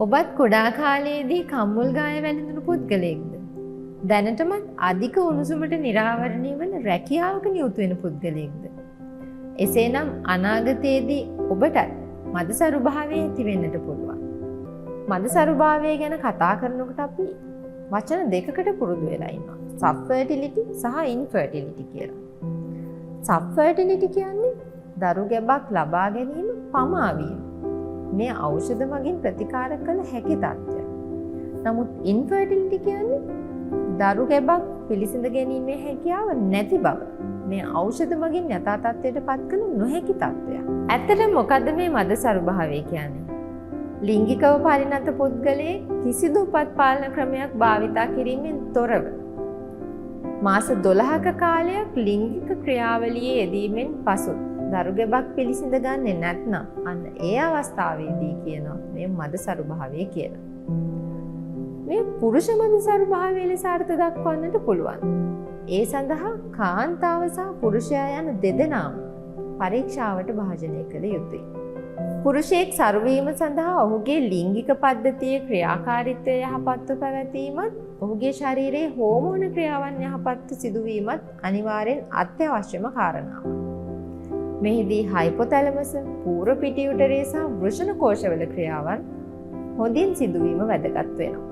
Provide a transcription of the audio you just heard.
ඔබත් කුඩා කාලයේදී කම්මුල් ගාය වැළඳුණු පුද්ගලයෙක්ද? දැනටමත් අධික උණුසුමට නිරාවරණය වන රැකියාවක නියුතු වෙන පුද්ගලයෙක්ද? එසේනම් අනාගතයේදී ඔබටත් මදසරුභාවය ඇති වෙන්නට පුළුවන්. මදසරුභාවය ගැන කතා කරනකොට අපි වචන දෙකකට පුරුදු වෙලා ඉන්නවා. සබ්ෆර්ටිලිටි සහ ඉන්ෆර්ටිලිටි කියලා. සබ්ෆර්ටිලිටි කියන්නේ දරු ගැබක් ලබා ගැනීම පමාවීම. මේ ඖෂධ මගින් ප්‍රතිකාර කළ හැකි තත්ත්වයක්. නමුත් ඉන්ෆර්ටිලිටි කියන්නේ දරු ගැබක් පිළිසිඳ ගැනීමේ හැකියාව නැති බව. මේ ඖෂධ මගින් යථා තත්ත්වයට පත් කළ නොහැකි තත්ත්වයක්. ඇත්තටම මොකද්ද මේ මදසරුභාවය කියන්නේ? ලිංගිකව පරිණත පුද්ගලයෙක් කිසිදු උපත් පාලන ක්‍රමයක් භාවිතා කිරීමෙන් තොරව මාස 12ක කාලයක් ලිංගික ක්‍රියාවලියේ යෙදීමෙන් පසු දරු ගැබක් පිළිසිඳ ගන්නේ නැත්නම් අන්න ඒ අවස්ථාවේදී කියනවා මේ මදසරුභාවය කියලා. මේ පුරුෂ මදසරුභාවය ලෙස අර්ථ දක්වන්නට පුළුවන්. ඒ සඳහා කාන්තාව සහ පුරුෂයා යන දෙදෙනාම පරීක්ෂාවට භාජනය කළ යුතුයි. පුරුෂයෙක් සරුවීම සඳහා ඔහුගේ ලිංගික පද්ධතියේ ක්‍රියාකාරීත්වය යහපත්ව පැවැතීමත් ඔහුගේ ශරීරයේ හෝමෝන ක්‍රියාවන් යහපත්ව සිදුවීමත් අනිවාර්යෙන් අත්‍යවශ්‍යම කාරණාවක්. මෙහිදී හයිපොතැලමස්, පූර්ව පිටියුටරේ සහ වෘෂණ කෝෂවල ක්‍රියාවන් හොඳින් සිදුවීම වැදගත් වෙනවා.